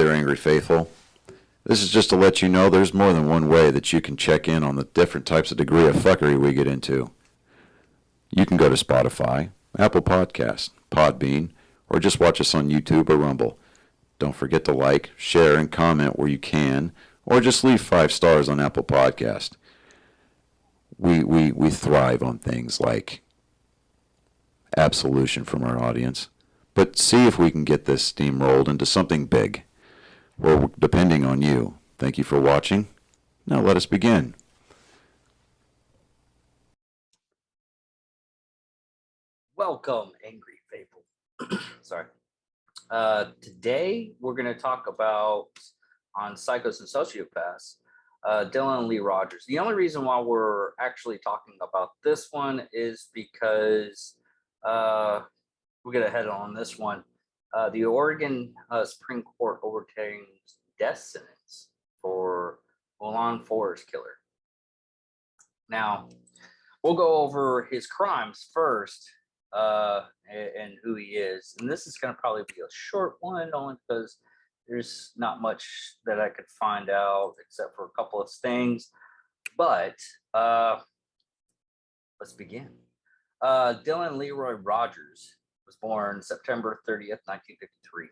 there, Angry Faithful. This is just to let you know there's more than one way that you can check in on the different types of degree of fuckery we get into. You can go to Spotify, Apple Podcasts, Podbean, or just watch us on YouTube or Rumble. Don't forget to like, share, and comment where you can, or just leave 5 stars on Apple Podcast. We thrive on things like absolution from our audience, but see if we can get this steamrolled into something big. We're depending on you. Thank you for watching. Now let us begin. Welcome, Angry Faithful. Sorry. Today we're going to talk about, on Psychos and Sociopaths, Dylan and Lee Rogers. The only reason why we're actually talking about this one is because we're going to head on this one. The Oregon Supreme Court overturns death sentence for Milan Forest killer. Now, we'll go over his crimes first and who he is. And this is going to probably be a short one, only because there's not much that I could find out except for a couple of things. But let's begin. Dylan Leroy Rogers was born September 30th, 1953.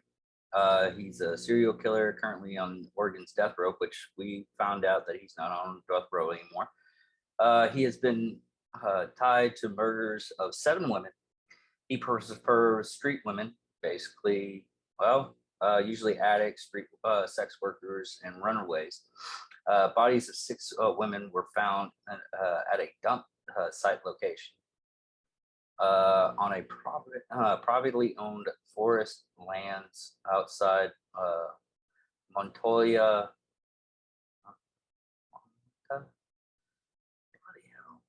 He's a serial killer currently on Oregon's death row, which we found out that he's not on death row anymore. He has been tied to murders of 7 women. He prefers street women, basically, usually addicts, street sex workers, and runaways. Bodies of 6 women were found at a dump site location on a privately owned forest lands outside Montoya. Bloody hell.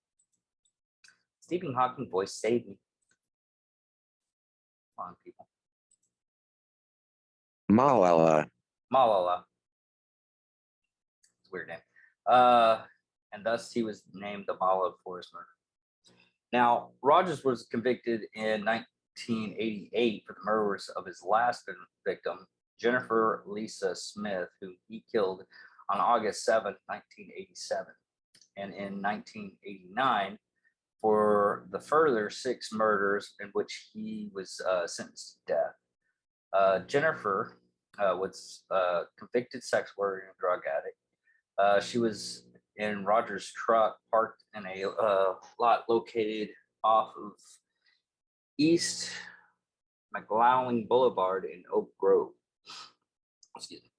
Stephen Hawking voice saved me. Come on, people. Malala. It's a weird name. And thus he was named the Mala Forest murder. Now, Rogers was convicted in 1988 for the murders of his last victim, Jennifer Lisa Smith, whom he killed on August 7, 1987. And in 1989, for the further 6 murders in which he was sentenced to death. Jennifer was a convicted sex worker and drug addict. She was in Rogers' truck parked in a lot located off of East McLowing Boulevard in Oak Grove. Excuse me.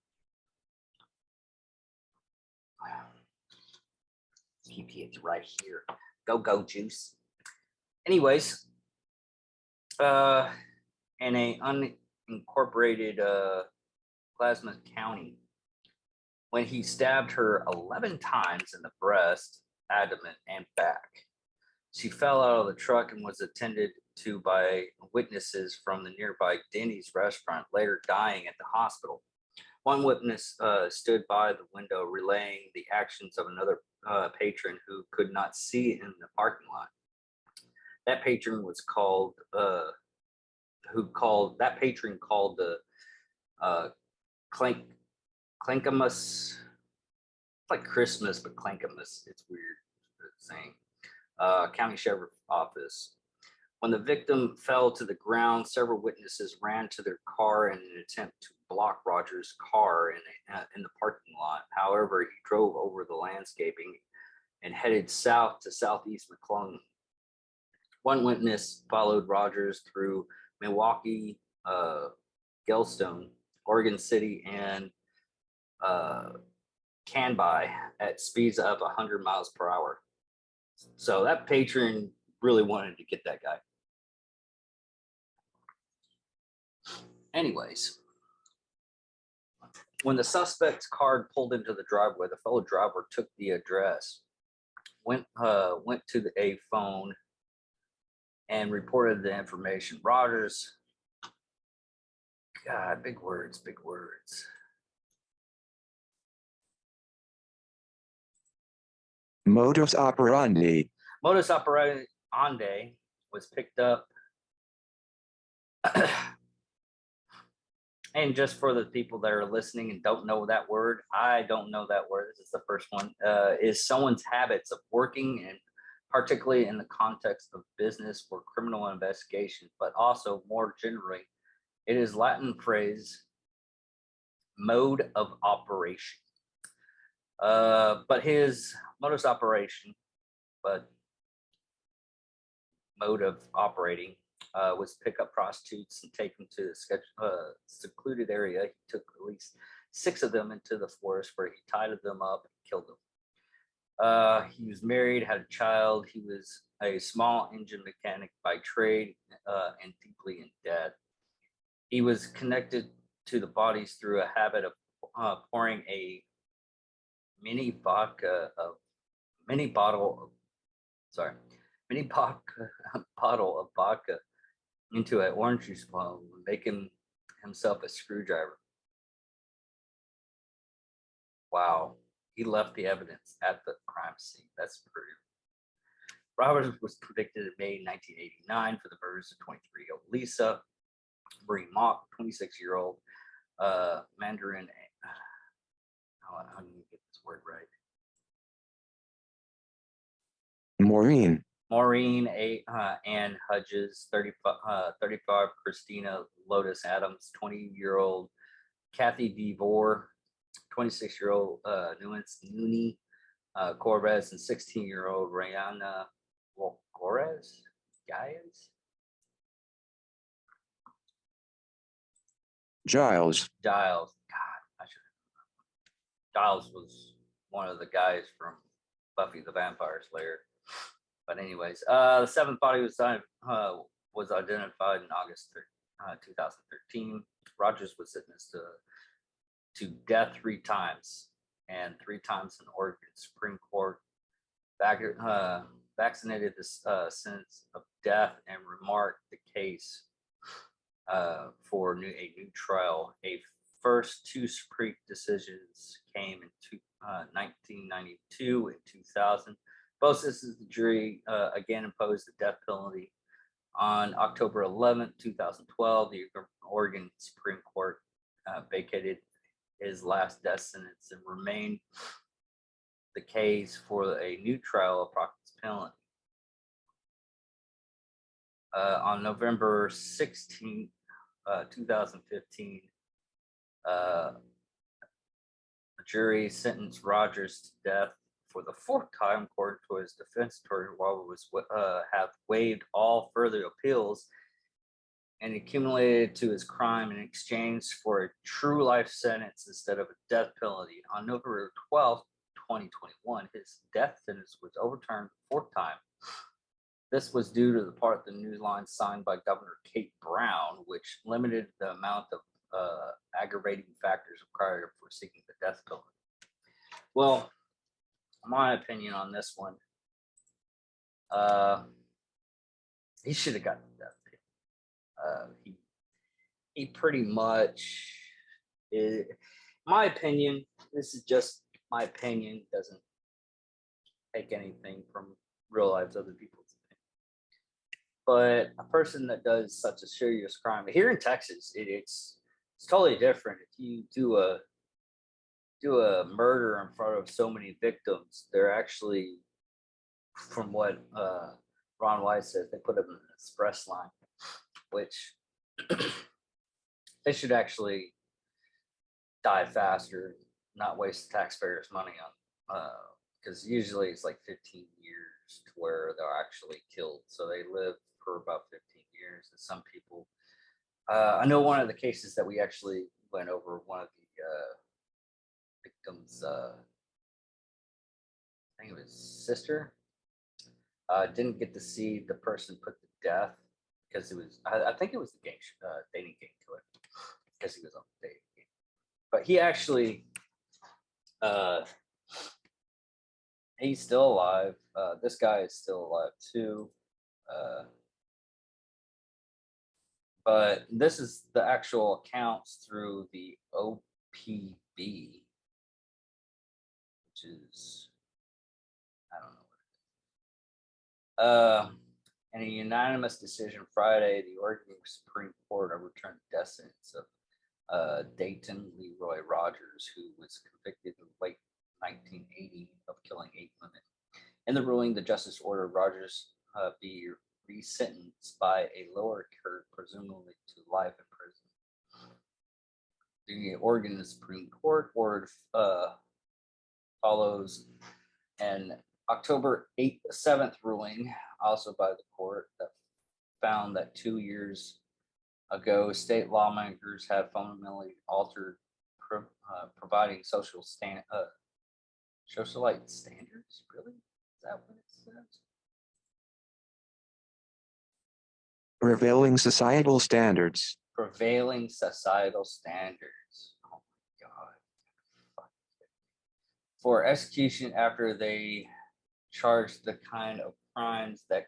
PPH right here. Go juice. Anyways, in a unincorporated Plasma County, when he stabbed her 11 times in the breast, abdomen, and back. She fell out of the truck and was attended to by witnesses from the nearby Denny's restaurant, later dying at the hospital. One witness stood by the window relaying the actions of another patron who could not see in the parking lot. That patron was called, that patron called the Clankamus, like Christmas, but Clankamus. It's weird saying. County Sheriff's Office. When the victim fell to the ground, several witnesses ran to their car in an attempt to block Rogers' car in the parking lot. However, he drove over the landscaping and headed south to southeast McClellan. One witness followed Rogers through Milwaukee, Yellowstone, Oregon City, and Canby at speeds of 100 miles per hour. So that patron really wanted to get that guy. Anyways, when the suspect's car pulled into the driveway, the fellow driver took the address, went to a phone, and reported the information. Rogers, God, big words. Modus operandi. Modus operandi was picked up And just for the people that are listening and don't know that word, I don't know that word. This is the first one. Is someone's habits of working, and particularly in the context of business or criminal investigation, but also more generally, it is Latin phrase mode of operation. But his modus operation, but mode of operating was pick up prostitutes and take them to a secluded area. He took at least 6 of them into the forest where he tied them up and killed them. He was married, had a child. He was a small engine mechanic by trade and deeply in debt. He was connected to the bodies through a habit of pouring a mini vodka of mini bottle of sorry mini vodka bottle of vodka into an orange juice bottle, making himself a screwdriver. Wow. He left the evidence at the crime scene. That's pretty. Roberts was convicted in May 1989 for the murders of 23-year-old Lisa Marie Mock, 26-year-old Mandarin. How do you get this word right? Maureen Ann Hudges, 35, Christina Lotus Adams, 20-year-old Kathy DeVore, 26-year-old Nuance Nooney Corvez, and 16-year-old Rihanna Gores. Giles. God, Giles was one of the guys from Buffy the Vampire Slayer. But anyways, the 7th body was identified in August 2013. Rogers was sentenced to death 3 times, and 3 times in Oregon Supreme Court vaccinated the sentence of death and remarked the case for a new trial. A first 2 Supreme decisions came in 1992 and 2000. Both systems, the jury again imposed the death penalty. On October 11th, 2012, the Oregon Supreme Court vacated his last death sentence and remained the case for a new trial of Proctor's penalty. On November 16, 2015, the jury sentenced Rogers to death for the 4th time, according to his defense attorney, while have waived all further appeals and accumulated to his crime in exchange for a true life sentence instead of a death penalty. On November 12th, 2021, his death sentence was overturned the 4th time. This was due to the part of the new line signed by Governor Kate Brown, which limited the amount of aggravating factors required for seeking the death penalty. Well, my opinion on this one, he should have gotten the death penalty. He pretty much, my opinion, this is just my opinion, doesn't take anything from real lives other people's opinion. But a person that does such a serious crime here in Texas, it's totally different. If you do a murder in front of so many victims, they're actually, from what Ron White says, they put them in an express line, which they should actually die faster, not waste taxpayers' money on, because usually it's like 15 years to where they're actually killed. So they live for about 15 years. And some people, I know one of the cases that we actually went over, one of the victims, I think it was sister, didn't get to see the person put to death because it was, I think it was the gang, dating gang to it, because he was on the dating game. But he actually, he's still alive. This guy is still alive too. But this is the actual accounts through the OPB, which is, I don't know what it is. In a unanimous decision Friday, the Oregon Supreme Court overturned the death sentence of Dayton Leroy Rogers, who was convicted in late 1980 of killing 8 women. In the ruling, the justice ordered Rogers be resentenced by a lower court, presumably to life in prison. The Oregon Supreme Court ordered follows an October 7th ruling, also by the court, that found that 2 years ago, state lawmakers have fundamentally altered providing socialite standards. Really? Is that what it says? Prevailing societal standards. Prevailing societal standards. Oh my God. For execution after they charged the kind of crimes that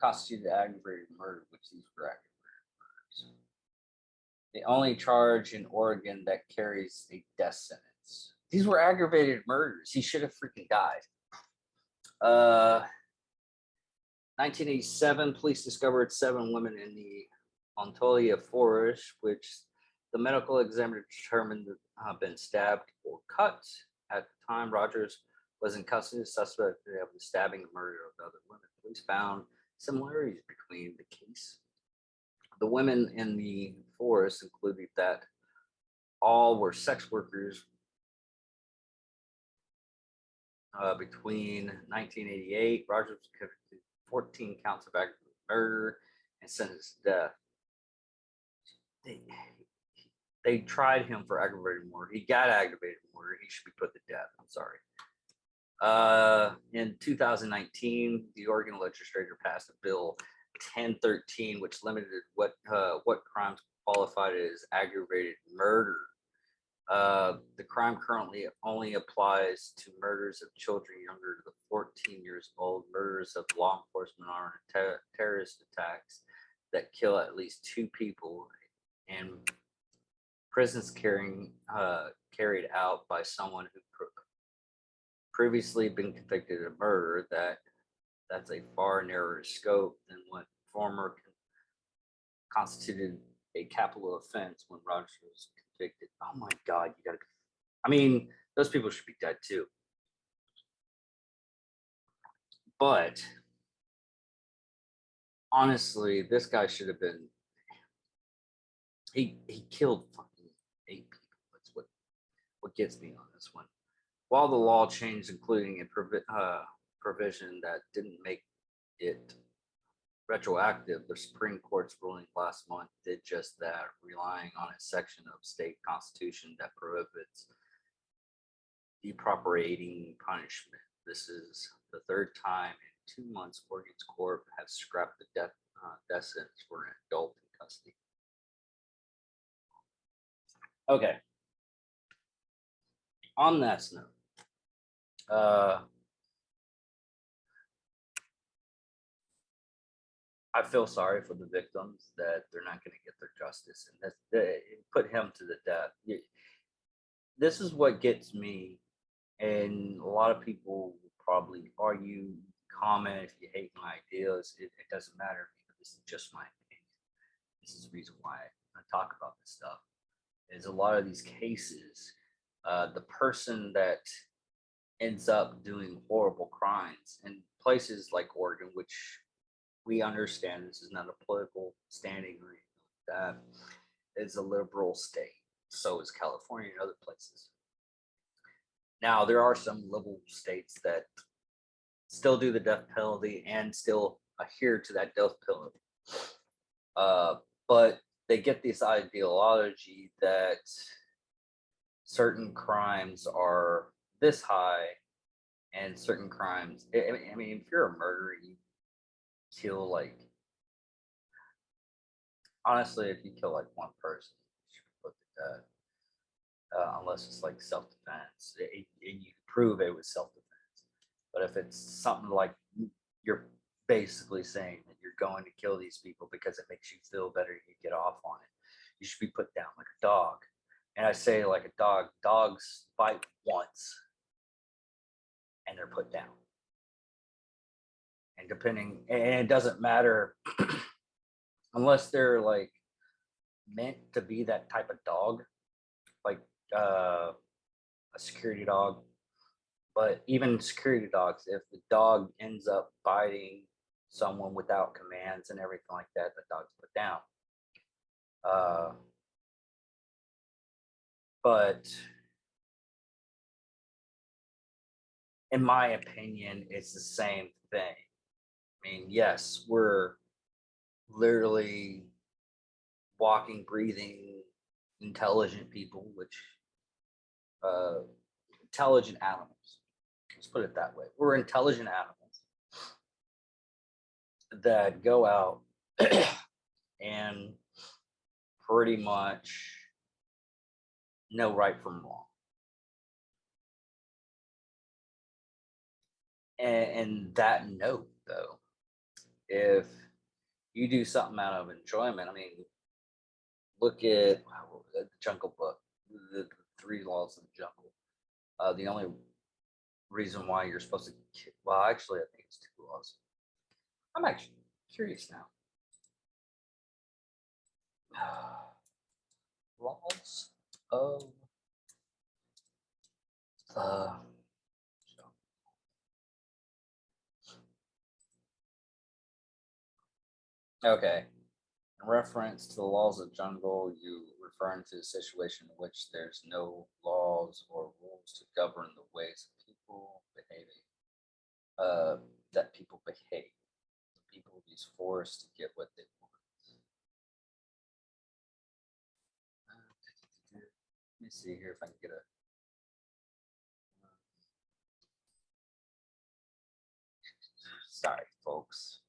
constituted aggravated murder, which these were aggravated murders. The only charge in Oregon that carries a death sentence. These were aggravated murders. He should have freaking died. 1987, police discovered 7 women in the Ontalia forest, which the medical examiner determined had been stabbed or cut. At the time, Rogers was in custody, suspected of the stabbing and murder of other women. Police found similarities between the case. The women in the forest included that all were sex workers between 1988. Rogers was convicted 14 counts of aggravated murder and sentenced to death. They tried him for aggravated murder. He got aggravated murder. He should be put to death. I'm sorry. In 2019, the Oregon legislature passed a bill 1013, which limited what crimes qualified as aggravated murder. The crime currently only applies to murders of children younger than 14 years old, murders of law enforcement armed terrorist attacks that kill at least 2 people, and prisons carried out by someone who previously been convicted of murder. That's a far narrower scope than what former constituted a capital offense when Rogers was convicted. Oh my God, you gotta. I mean, those people should be dead too. But honestly, this guy should have been. He killed fucking 8 people. That's what gets me on this one. While the law changed, including a provision that didn't make it retroactive, the Supreme Court's ruling last month did just that, relying on a section of state constitution that prohibits depropriating punishment. This is the 3rd time in 2 months Oregon's court has scrapped the death sentence for an adult in custody. Okay. On that note, I feel sorry for the victims that they're not going to get their justice, and that put him to the death. This is what gets me, and a lot of people will probably argue, comment if you hate my ideas. It doesn't matter, because this is just my opinion. This is the reason why I talk about this stuff. Is a lot of these cases, the person that ends up doing horrible crimes in places like Oregon, which we understand this is not a political standing or anything like that, it's a liberal state. So is California and other places. Now, there are some liberal states that still do the death penalty and still adhere to that death penalty. But they get this ideology that certain crimes are this high and certain crimes, I mean, if you're a murderer, you kill like, honestly, if you kill like 1 person, you should be put to death, unless it's like self-defense, and you prove it was self-defense. But if it's something like you're basically saying that you're going to kill these people because it makes you feel better, you get off on it, you should be put down like a dog. And I say like a dog, dogs bite once and they're put down. And it doesn't matter unless they're like meant to be that type of dog, like a security dog. But even security dogs, if the dog ends up biting someone without commands and everything like that, the dog's put down. Uh, but in my opinion, it's the same thing. I mean, yes, we're literally walking, breathing, intelligent people, which intelligent animals. Let's put it that way. We're intelligent animals that go out and pretty much know right from wrong. And that note, though, if you do something out of enjoyment, I mean, look at the Jungle Book, the three laws of the jungle. The only reason why you're supposed to, well, actually, I think it's two laws. I'm actually curious now. Laws of uh, okay. In reference to the laws of jungle, you referring to a situation in which there's no laws or rules to govern the ways of people behaving. That people behave. People use force to get what they want. Let me see here if I can get a. Sorry, folks.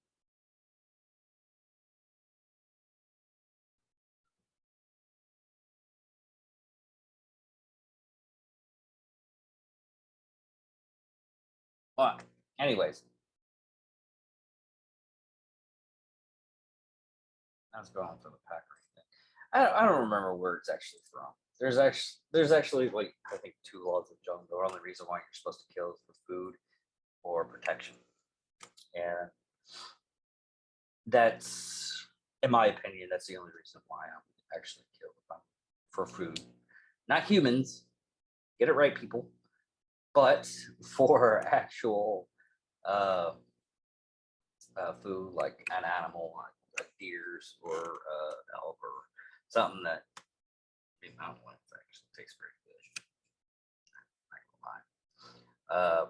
Well, anyways, I was going for the Packer thing. I don't remember where it's actually from. There's actually like I think two laws of jungle. The only reason why you're supposed to kill is for food or protection, and that's, in my opinion, that's the only reason why I'm actually killed for food, not humans. Get it right, people, but for actual uh, food like an animal, like deers or elk or something that I don't know, it actually tastes very good. Not gonna lie.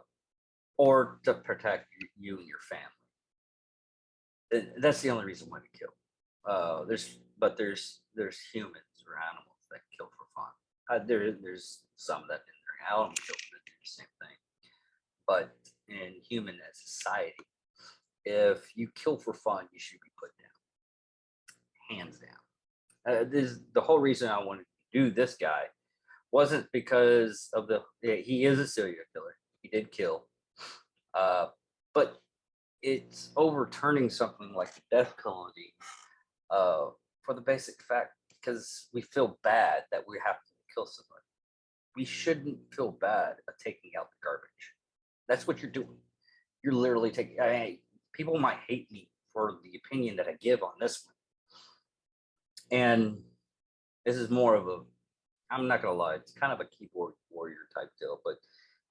Or to protect you and your family. That's the only reason why we kill. There's humans or animals that kill for fun. There's some that in their animal children that do the same thing. But in human society, if you kill for fun, you should be put down, hands down. This the whole reason I wanted to do this guy wasn't because of he is a serial killer. He did kill, uh, but it's overturning something like the death penalty uh, for the basic fact because we feel bad that we have to kill somebody. We shouldn't feel bad at taking out the garbage. That's what you're doing. You're literally taking. People might hate me for the opinion that I give on this one, and this is more of a. I'm not gonna lie. It's kind of a keyboard warrior type deal, but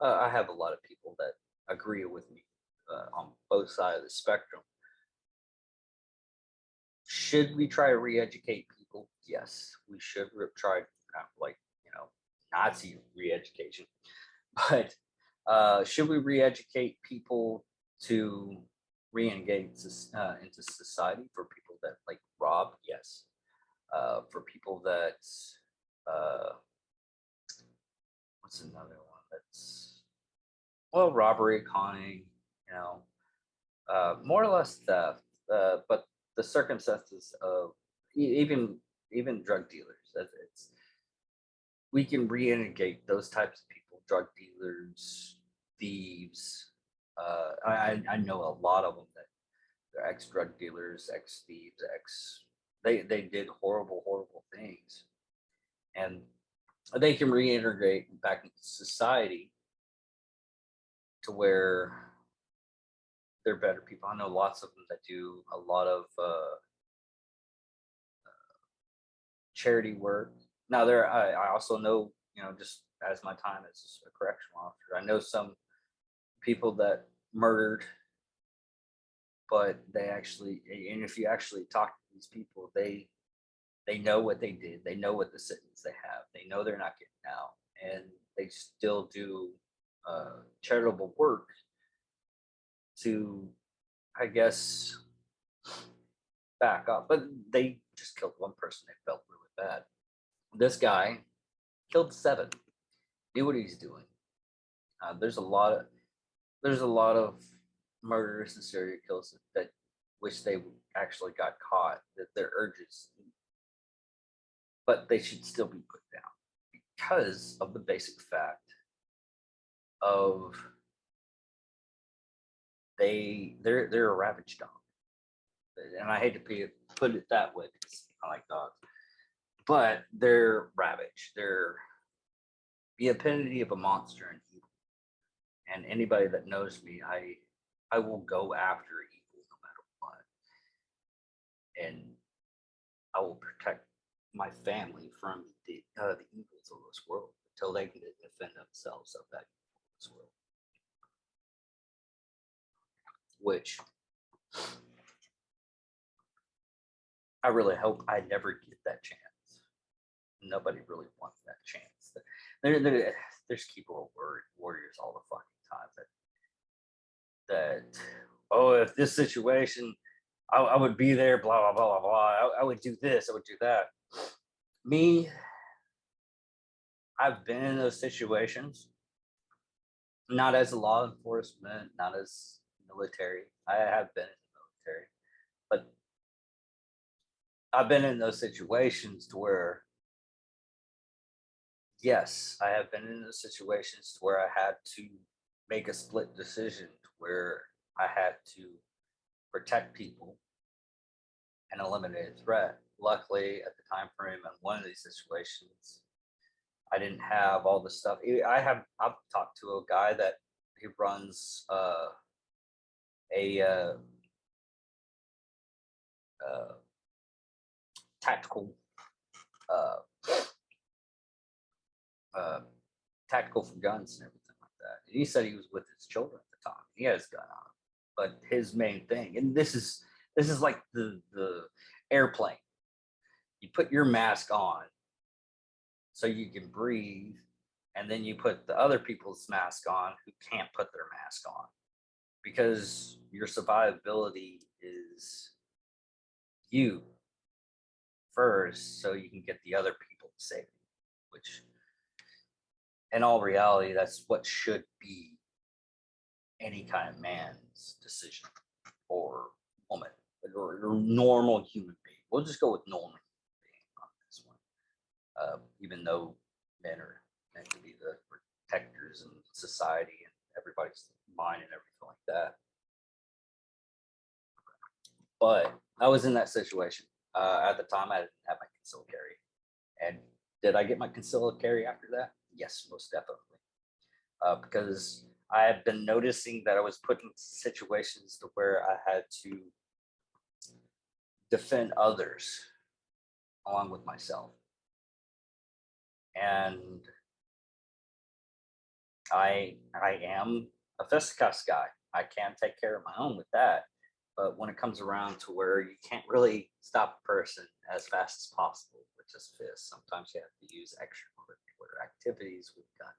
I have a lot of people that agree with me on both sides of the spectrum. Should we try to re-educate people? Yes, we should try, like Nazi re-education. But should we re-educate people to re-engage into society for people that like rob? Yes. For people that what's another one that's robbery, conning, you know, more or less theft, but the circumstances of even drug dealers. It's we can reintegrate those types of people, drug dealers, thieves. I know a lot of them that they're ex drug dealers, ex thieves, ex they did horrible things, and they can reintegrate back into society to where they're better people. I know lots of them that do a lot of charity work. Now I also know, just as my time as a correctional officer, I know some people that murdered, but they actually, and if you actually talk to these people, they know what they did. They know what the sentence they have. They know they're not getting out, and they still do charitable work to, I guess, back up. But they just killed one person. They felt really bad. This guy killed 7. Knew what he's doing. There's a lot of murderers and serial killers that wish they actually got caught. That their urges, but they should still be put down because of the basic fact of they're a ravage dog. And I hate to put it that way because I like dogs, but they're ravage. They're the epitome of a monster and evil. And anybody that knows me, I will go after evil no matter what, and I will protect my family from the evils of this world until they can defend themselves of that evil of this world. Which I really hope I never get that chance. Nobody really wants that chance. There's keyboard warriors all the fucking time that oh, if this situation, I would be there, blah blah blah blah blah. I would do this, I would do that. Me, I've been in those situations, not as a law enforcement, not as military. I have been in the military, but I've been in those situations to where, yes, I have been in those situations to where I had to make a split decision to where I had to protect people and eliminate a threat. Luckily, at the time frame in one of these situations, I didn't have all the stuff. I've talked to a guy that he runs a tactical uh, tactical for guns and everything like that. And he said he was with his children at the time. He has a gun on him, but his main thing, and this is like the airplane. You put your mask on so you can breathe, and then you put the other people's mask on who can't put their mask on, because your survivability is you first, so you can get the other people to safety, which in all reality, that's what should be any kind of man's decision, or woman, or normal human being. We'll just go with normal human being on this one. Even though men are meant to be the protectors in society and everybody's mind and everything like that. But I was in that situation. At the time, I didn't have my concealed carry. And did I get my concealed carry after that? Yes, most definitely. Because I have been noticing that I was put in situations to where I had to defend others along with myself. And I am a fisticuffs guy. I can take care of my own with that. But when it comes around to where you can't really stop a person as fast as possible with just fists, sometimes you have to use extracurricular activities with guns.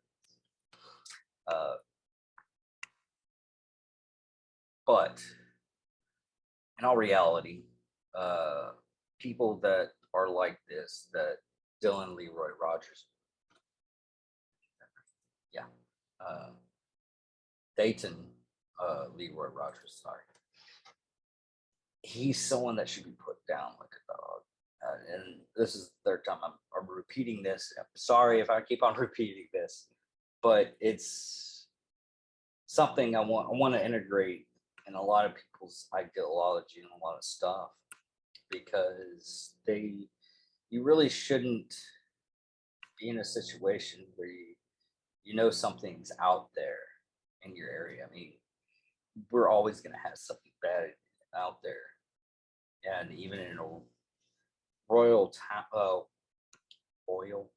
But in all reality, people that are like this, that Dylan Leroy Rogers, yeah, Dayton Leroy Rogers, sorry, he's someone that should be put down like a dog. And this is the third time I'm repeating this. I'm sorry if I keep on repeating this, but it's something I want to integrate in a lot of people's ideology and a lot of stuff, because you really shouldn't be in a situation where you know something's out there in your area. I mean, we're always going to have something bad out there, and even in a Royal,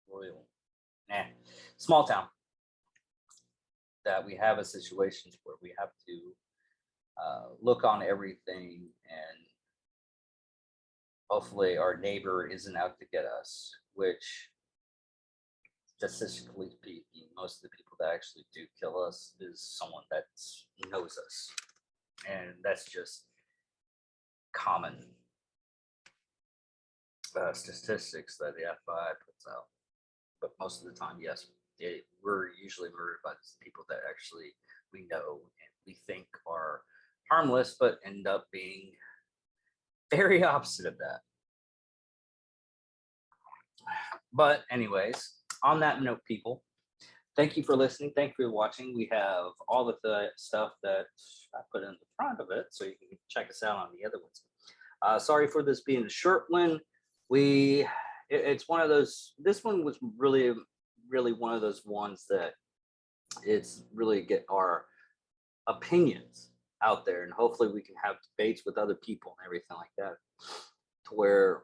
Royal, small town. That we have a situations where we have to look on everything, and hopefully our neighbor isn't out to get us, which statistically speaking, most of the people that actually do kill us is someone that knows us. And that's just common statistics that the FBI puts out. But most of the time, yes, we're usually murdered by the people that actually we know and we think are harmless, but end up being very opposite of that. But anyways, on that note, people, thank you for listening. Thank you for watching. We have all of the stuff that I put in the front of it, so you can check us out on the other ones. Sorry for this being a short one. It's one of those. This one was really one of those ones that it's really get our opinions out there, and hopefully we can have debates with other people and everything like that, to where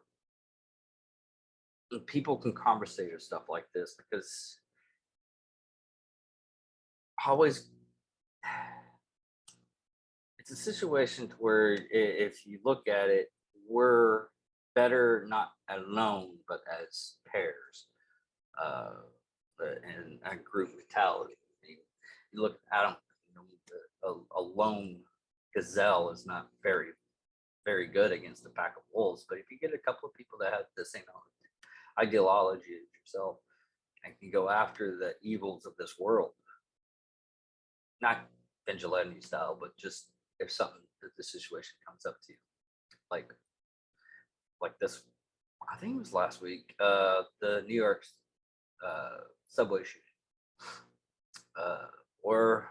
people can conversate or stuff like this, because always it's a situation to where if you look at it, we're better not alone but as pairs, and a group mentality. I mean, you look, I don't know, a lone gazelle is not very good against a pack of wolves, but if you get a couple of people that have the same ideology as yourself and can go after the evils of this world, not vigilante style, but just if something that the situation comes up to you, like this, I think it was last week, the New York subway shooting, or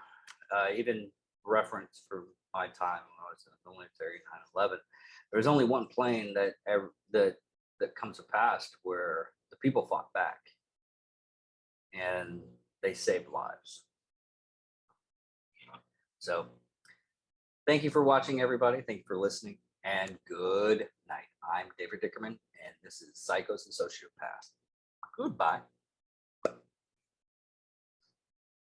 even reference from my time when I was in the military, 9/11. There was only one plane that comes to pass where the people fought back and they saved lives. So thank you for watching, everybody. Thank you for listening, and good night. I'm David Dickerman, and this is Psychos and Sociopaths. Goodbye.